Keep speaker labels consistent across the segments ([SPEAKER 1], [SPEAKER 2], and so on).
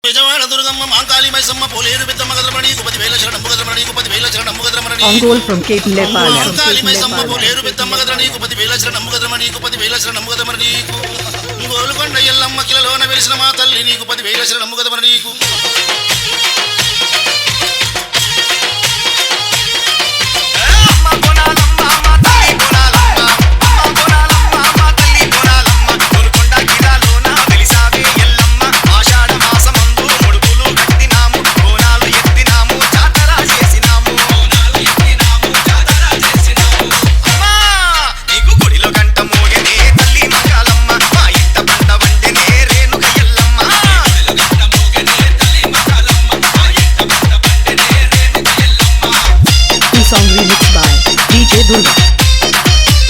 [SPEAKER 1] విజయవాడ దుర్గమ్మ మాంకాళి మైసమ్మ పోలేరు పెద్దమ్మ గదరమణి గుపతి వేల శరణం గదరమణి గుపతి వేల శరణం గదరమణి
[SPEAKER 2] Ongol from Cape Nepal.
[SPEAKER 1] Mankali Maisamma పోలేరు పెద్దమ్మ గదరమణి గుపతి వేల శరణం గదరమణి గుపతి వేల శరణం గదరమణి గోల్కొండ ఎల్లమ్మ కిలలోన వెలిసిన మా తల్లి నీకు పది వేల శరణం గదరమణి
[SPEAKER 2] Song remixed by DJ Durga.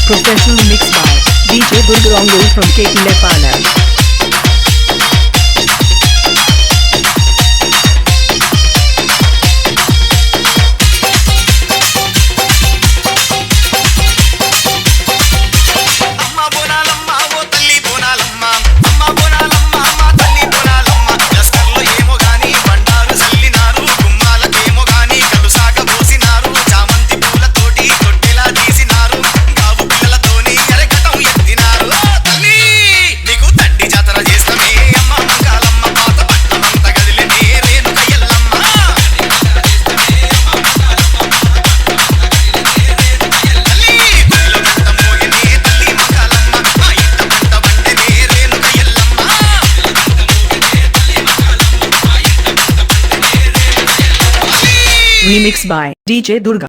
[SPEAKER 2] Professional mix by DJ Durga Ongol from Cape Nepal. Remixed by DJ Durga.